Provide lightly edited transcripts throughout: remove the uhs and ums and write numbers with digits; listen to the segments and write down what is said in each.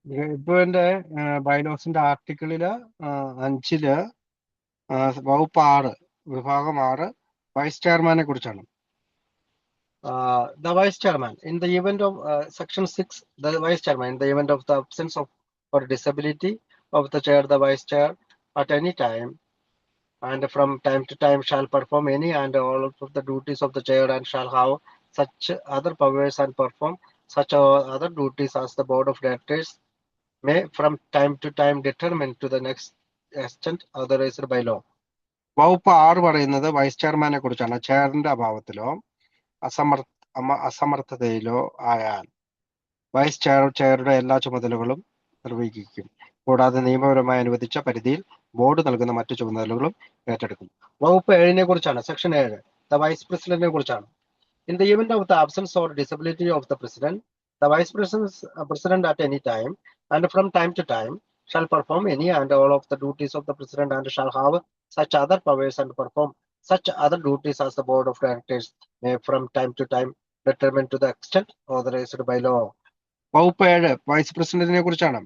ഇപ്പൊ എന്റെ ബൈലോസിന്റെ ആർട്ടിക്കിളില് 5-ല് വകുപ്പ് 6 വിഭാഗം 6 വൈസ് ചെയർമാനെ കുറിച്ചാണ്. The vice chairman in the event of section 6, the vice chairman in the event of the absence of or disability of the chair, the vice chair at any time and from time to time shall perform any and all of the duties of the chair and shall have such other powers and perform such other duties as the board of directors may from time to time determine to the next extent authorized by law. വകുപ്പ് 6 പറയുന്നത് vice ചെയർമാനെ കുറിച്ചാണ്. ചെയറിന്റെ അഭാവത്തിലോ അസമർത്ഥതയിലോ ആയാൽ vice ചെയറുടെ എല്ലാ ചുമതലകളും നിർവഹിക്കും. കൂടാതെ നിയമപരമായി അനുവദിച്ച പരിധിയിൽ ബോർഡ് നൽകുന്ന മറ്റു ചുമതലകളും ഏറ്റെടുക്കും. വകുപ്പ് 7-നെ കുറിച്ചാണ്. സെക്ഷൻ 7 ദ വൈസ് പ്രസിഡന്റിനെ കുറിച്ചാണ്. In the event of the absence or disability of the president, the vice president at any time and from time to time shall perform any and all of the duties of the president and shall have such other powers and perform such other duties as the board of directors may from time to time determine to the extent authorized by law. വകുപ്പ് 7 vice പ്രസിഡന്റിനെ കുറിച്ചാണ്.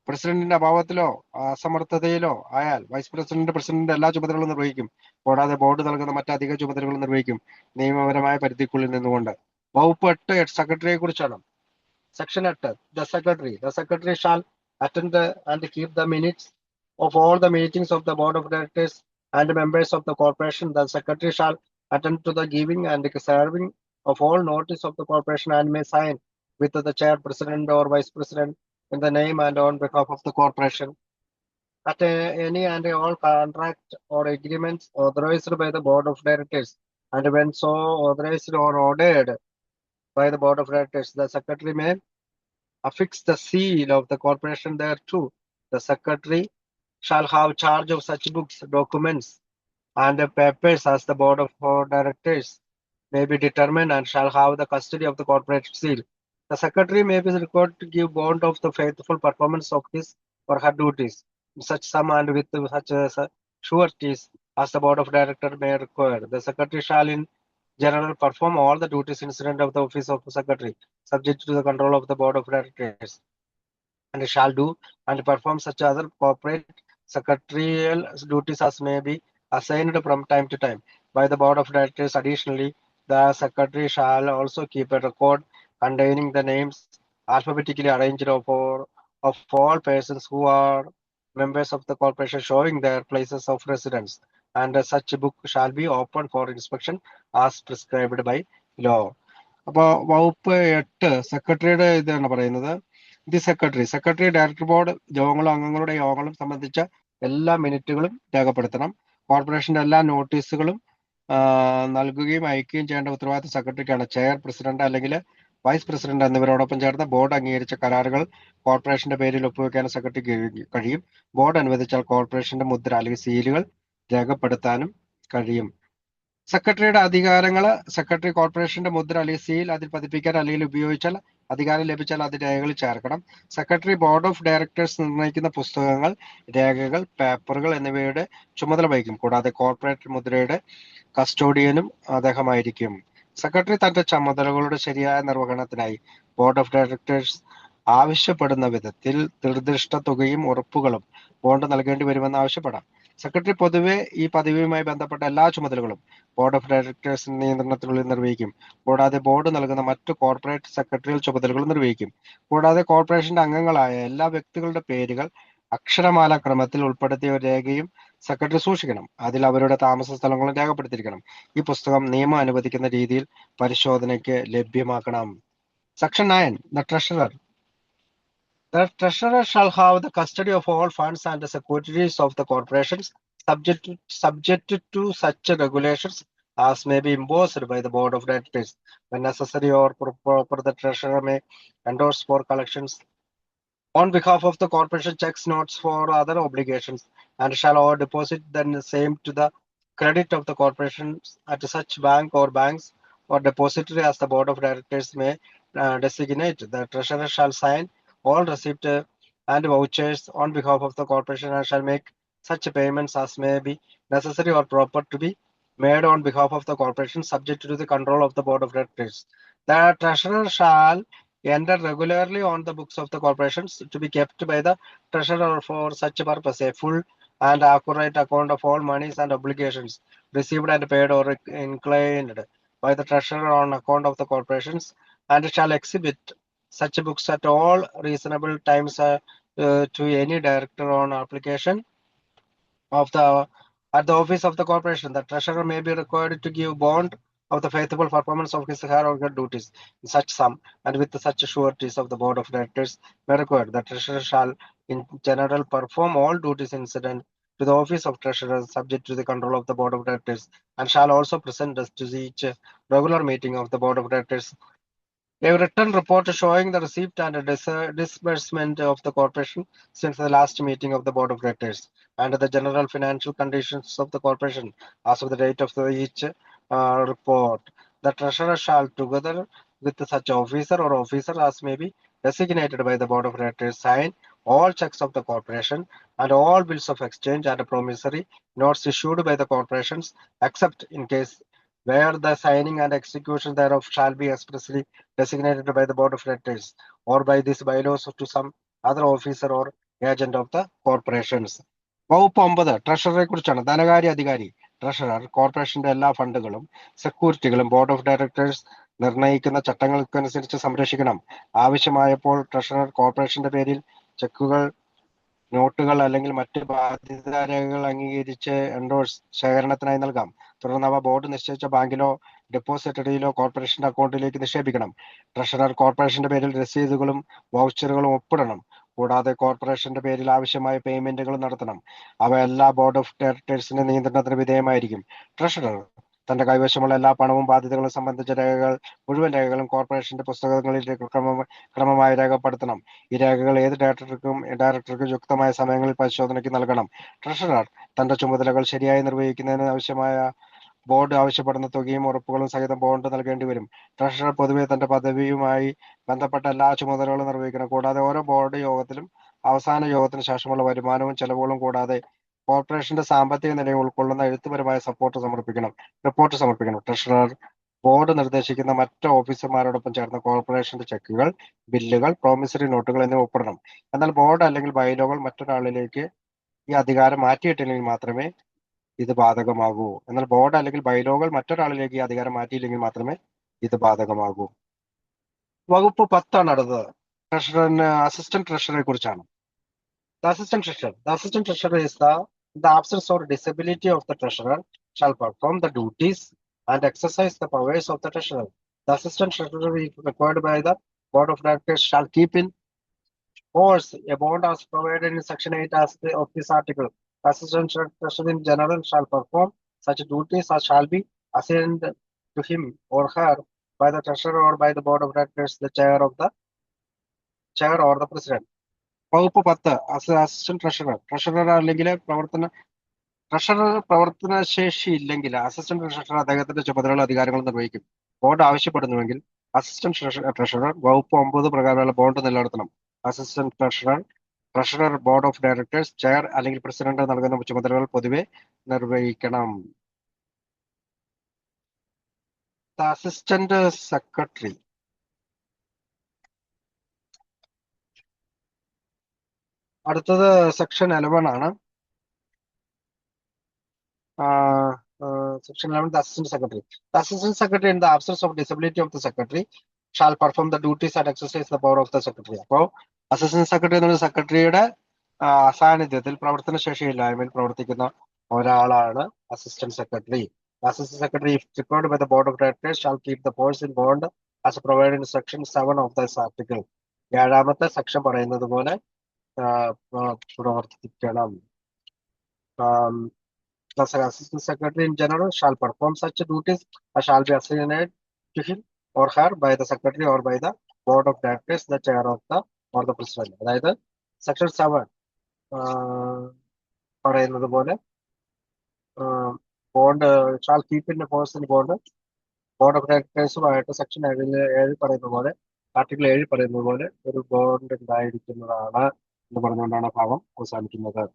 പ്രസിഡന്റിന്റെ അഭാവത്തിലോ അസമർത്ഥതയിലോ ആയാൽ vice president എല്ലാ ചുമതലകളും നിർവഹിക്കും. കൂടാതെ board നൽകുന്ന മറ്റധിക ചുമതലകളും നിർവഹിക്കും, നിയമപരമായ പരിധിക്കുള്ളിൽ നിന്നുകൊണ്ട്. വകുപ്പ് 8 സെക്രട്ടറിയെ കുറിച്ചാണ്. Section 8 the secretary shall attend and keep the minutes of all the meetings of the board of directors and members of the corporation. The secretary shall attend to the giving and serving of all notice of the corporation and may sign with the chairperson or vice president in the name and on behalf of the corporation at any and all contract or agreements authorized by the board of directors and when so authorized or ordered by the board of directors, the secretary may affix the seal of the corporation thereto. The secretary shall have charge of such books, documents, and papers as the board of directors may be determined and shall have the custody of the corporate seal. The secretary may be required to give bond of the faithful performance of his or her duties in such sum and with such sureties as the board of directors may require. The secretary shall in general perform all the duties incident of the office of the secretary, subject to the control of the board of directors, and shall do and perform such other corporate secretarial duties as may be assigned from time to time by the board of directors. Additionally, the secretary shall also keep a record containing the names alphabetically arranged of all persons who are members of the corporation, showing their places of residence, and such book shall be open for inspection as prescribed by law. അപ്പോൾ വകുപ്പ് 8 സെക്രട്ടറിയുടെ ഇതാണ് പറയുന്നത്. The secretary director board യോഗങ്ങളും അംഗങ്ങളുടെ യോഗങ്ങളും സംബന്ധിച്ച എല്ലാ മിനിറ്റുകളും രേഖപ്പെടുത്തണം. കോർപ്പറേഷന്റെ എല്ലാ നോട്ടീസുകളും നൽകുകയും അയക്കുകയും ചെയ്യേണ്ട ഉത്തരവാദിത്ത സെക്രട്ടറിക്കാണ്. ചെയർ, പ്രസിഡന്റ് അല്ലെങ്കിൽ വൈസ് പ്രസിഡന്റ് എന്നിവരോടൊപ്പം ചേർന്ന് ബോർഡ് അംഗീകരിച്ച കരാറുകൾ കോർപ്പറേഷന്റെ പേരിൽ ഒപ്പുവെക്കാൻ സെക്രട്ടറിക്ക് കഴിയും. ബോർഡ് അനുവദിച്ചാൽ കോർപ്പറേഷന്റെ മുദ്ര അല്ലെങ്കിൽ സീലുകൾ രേഖപ്പെടുത്താനും കഴിയും. സെക്രട്ടറിയുടെ അധികാരങ്ങൾ സെക്രട്ടറി കോർപ്പറേഷന്റെ മുദ്ര അല്ലെങ്കിൽ സീൽ അതിൽ പതിപ്പിക്കാൻ അല്ലെങ്കിൽ ഉപയോഗിച്ചാൽ അധികാരം ലഭിച്ചാൽ അത് രേഖകളിൽ ചേർക്കണം. സെക്രട്ടറി ബോർഡ് ഓഫ് ഡയറക്ടേഴ്സ് നിർണ്ണയിക്കുന്ന പുസ്തകങ്ങൾ, രേഖകൾ, പേപ്പറുകൾ എന്നിവയുടെ ചുമതല വഹിക്കും. കൂടാതെ കോർപ്പറേറ്റ് മുദ്രയുടെ കസ്റ്റോഡിയനും അദ്ദേഹമായിരിക്കും. സെക്രട്ടറി തന്റെ ചുമതലകളുടെ ശരിയായ നിർവഹണത്തിനായി ബോർഡ് ഓഫ് ഡയറക്ടേഴ്സ് ആവശ്യപ്പെടുന്ന വിധത്തിൽ നിർദ്ദിഷ്ട തുകയും ഉറപ്പുകളും ബോണ്ട് നൽകേണ്ടി വരുമെന്ന് ആവശ്യപ്പെടാം. സെക്രട്ടറി പൊതുവെ ഈ പദവിയുമായി ബന്ധപ്പെട്ട എല്ലാ ചുമതലകളും ബോർഡ് ഓഫ് ഡയറക്ടേഴ്സിന്റെ നിയന്ത്രണത്തിനുള്ളിൽ നിർവഹിക്കും. കൂടാതെ ബോർഡ് നൽകുന്ന മറ്റു കോർപ്പറേറ്റ് സെക്രട്ടറിയൽ ചുമതലകളും നിർവഹിക്കും. കൂടാതെ കോർപ്പറേഷന്റെ അംഗങ്ങളായ എല്ലാ വ്യക്തികളുടെ പേരുകൾ അക്ഷരമാല ക്രമത്തിൽ ഉൾപ്പെടുത്തിയ ഒരു രേഖയും സെക്രട്ടറി സൂക്ഷിക്കണം. അതിൽ അവരുടെ താമസ സ്ഥലങ്ങളും രേഖപ്പെടുത്തിയിരിക്കണം. ഈ പുസ്തകം നിയമം അനുവദിക്കുന്ന രീതിയിൽ പരിശോധനയ്ക്ക് ലഭ്യമാക്കണം. Section 9 the treasurer. The treasurer shall have the custody of all funds and the securities of the corporations, subject to such regulations as may be imposed by the board of directors. When necessary or proper, the treasurer may endorse for collections on behalf of the corporation checks, notes for other obligations, and shall all deposit then same to the credit of the corporation at such bank or banks or depository as the board of directors may designate. The treasurer shall sign all receipt and vouchers on behalf of the corporation and shall make such payments as may be necessary or proper to be made on behalf of the corporation, subject to the control of the board of directors. The treasurer shall enter regularly on the books of the corporations to be kept by the treasurer for such purpose. A full and accurate account of all monies and obligations received and paid or inclined by the treasurer on account of the corporations, and shall exhibit such books at all reasonable times to any director on application of the at the office of the corporation. The treasurer may be required to give bond of the faithful performance of his her or her duties in such sum and with such sureties of the board of directors may require. The treasurer shall in general perform all duties incident to the office of treasurer subject to the control of the board of directors, and shall also present us to each regular meeting of the board of directors a written report showing the receipt and disbursement of the corporation since the last meeting of the board of directors and the general financial conditions of the corporation as of the date of each report. The treasurer shall, together with such officer or officer as may be designated by the board of directors, sign all checks of the corporation and all bills of exchange and promissory notes issued by the corporations, except in case where the signing and execution thereof shall be expressly designated by the board of directors or by these bylaws to some other officer or agent of the corporations. വകുപ്പ് 9 ട്രഷററെ കുറിച്ചാണ്. ധനകാര്യ അധികാരി treasurer കോർപ്പറേഷന്റെ എല്ലാ ഫണ്ടുകളും സെക്യൂരിറ്റികളും board of directors നിർണയിക്കുന്ന ചട്ടങ്ങൾക്കനുസരിച്ച് സംരക്ഷിക്കണം. ആവശ്യമായപ്പോൾ treasurer കോർപ്പറേഷന്റെ പേരിൽ ചെക്കുകൾ, നോട്ടുകൾ അല്ലെങ്കിൽ മറ്റ് ബാധ്യതാരേഖകൾ അംഗീകരിച്ച് എൻഡോഴ്സ് ശേഖരണത്തിനായി നൽകാം. തുടർന്ന് അവ ബോർഡ് നിശ്ചയിച്ച ബാങ്കിലോ ഡെപ്പോസിറ്ററിയിലോ കോർപ്പറേഷന്റെ അക്കൗണ്ടിലേക്ക് നിക്ഷേപിക്കണം. ട്രഷറർ കോർപ്പറേഷന്റെ പേരിൽ രസീതുകളും വൗച്ചറുകളും ഒപ്പിടണം. കൂടാതെ കോർപ്പറേഷന്റെ പേരിൽ ആവശ്യമായ പേയ്മെന്റുകൾ നടത്തണം. അവ എല്ലാ ബോർഡ് ഓഫ് ഡയറക്ടേഴ്സിന്റെ നിയന്ത്രണത്തിന് വിധേയമായിരിക്കും. ട്രഷറർ തന്റെ കൈവശമുള്ള എല്ലാ പണവും ബാധ്യതകളും സംബന്ധിച്ച രേഖകൾ മുഴുവൻ രേഖകളും കോർപ്പറേഷന്റെ പുസ്തകങ്ങളിൽ ക്രമമായി രേഖപ്പെടുത്തണം. ഈ രേഖകൾ ഏത് ഡയറക്ടർക്കും യുക്തമായ സമയങ്ങളിൽ പരിശോധനയ്ക്ക് നൽകണം. ട്രഷറർ തന്റെ ചുമതലകൾ ശരിയായി നിർവഹിക്കുന്നതിന് ആവശ്യമായ ബോർഡ് ആവശ്യപ്പെടുന്ന തുകയും ഉറപ്പുകളും സഹിതം ബോണ്ട് നൽകേണ്ടി വരും. ട്രഷറർ പൊതുവെ തന്റെ പദവിയുമായി ബന്ധപ്പെട്ട എല്ലാ ചുമതലകളും നിർവഹിക്കണം. കൂടാതെ ഓരോ ബോർഡ് യോഗത്തിലും അവസാന യോഗത്തിന് ശേഷമുള്ള വരുമാനവും ചെലവുകളും കൂടാതെ കോർപ്പറേഷന്റെ സാമ്പത്തിക നിലയും ഉൾക്കൊള്ളുന്ന എഴുത്തുപരമായ റിപ്പോർട്ട് സമർപ്പിക്കണം. ട്രഷറർ ബോർഡ് നിർദ്ദേശിക്കുന്ന മറ്റ് ഓഫീസർമാരോടൊപ്പം ചേർന്ന് കോർപ്പറേഷന്റെ ചെക്കുകൾ, ബില്ലുകൾ, പ്രോമിസറി നോട്ടുകൾ എന്നിവ ഒപ്പിടണം. എന്നാൽ ബോർഡ് അല്ലെങ്കിൽ ബൈലോകൾ മറ്റൊരാളിലേക്ക് ഈ അധികാരം മാറ്റിയിട്ടില്ലെങ്കിൽ മാത്രമേ ഇത് ബാധകമാകൂ. എന്നാൽ ബോർഡ് അല്ലെങ്കിൽ ബൈലോകൾ മറ്റൊരാളിലേക്ക് ഈ അധികാരം മാറ്റിയില്ലെങ്കിൽ മാത്രമേ ഇത് ബാധകമാകൂ. വകുപ്പ് 10 അടുത്തത് ട്രഷററിന് അസിസ്റ്റന്റ് ട്രഷററെ കുറിച്ചാണ്. The assistant treasurer. The assistant treasurer is the absence or disability of the treasurer shall perform the duties and exercise the powers of the treasurer. The assistant treasurer is required by the board of directors shall keep in force a bond as provided in section 8 of this article. The assistant treasurer in general shall perform such duties as shall be assigned to him or her by the treasurer or by the board of directors, the chair or the president. വകുപ്പ് 10 assistant treasurer അല്ലെങ്കിൽ treasurer പ്രവർത്തനശേഷി ഇല്ലെങ്കിൽ assistant treasurer അദ്ദേഹത്തിന്റെ ചുമതലകളും അധികാരങ്ങളും നിർവഹിക്കും. Board ആവശ്യപ്പെടുന്നുവെങ്കിൽ assistant treasurer വകുപ്പ് 9 പ്രകാരമുള്ള bond നിലനിർത്തണം. Assistant treasurer board of directors, chair അല്ലെങ്കിൽ പ്രസിഡന്റ് നൽകുന്ന ചുമതലകൾ പൊതുവെ നിർവഹിക്കണം. അസിസ്റ്റന്റ് സെക്രട്ടറി അടുത്തത് സെക്ഷൻ 11 ആണ്. Section 11, the assistant secretary. The assistant secretary, in the absence of disability of the secretary, shall perform the duties and exercise the power of the secretary. അപ്പോൾ assistant secretary എന്ന സെക്രട്ടറിയുടെ അസാന്നിധ്യത്തിൽ പ്രവർത്തനശേഷിയില്ലായ്മയിൽ പ്രവർത്തിക്കുന്ന ഒരാളാണ് assistant secretary. Assistant secretary, if required by the board of directors, shall keep the powers in bond as provided in section 7 of this article. 7ാമത്തെ section പറയുന്നത് പോലെ പ്രവർത്തിക്കണം. The assistant secretary in general shall perform such duties as shall be assigned to him or her by the secretary or by the board of directors, the chair of the or the president. അതായത് section 7 പറയുന്നത് പോലെ bond shall keep in force in board of ഡയറക്ടേഴ്സുമായിട്ട് section 7 പറയുന്ന പോലെ article 7 പറയുന്നത് പോലെ ഒരു bond ഉണ്ടായിരിക്കുന്നതാണ് എന്ന് പറഞ്ഞുകൊണ്ടാണ് ഭാഗം അവസാനിക്കുന്നത്.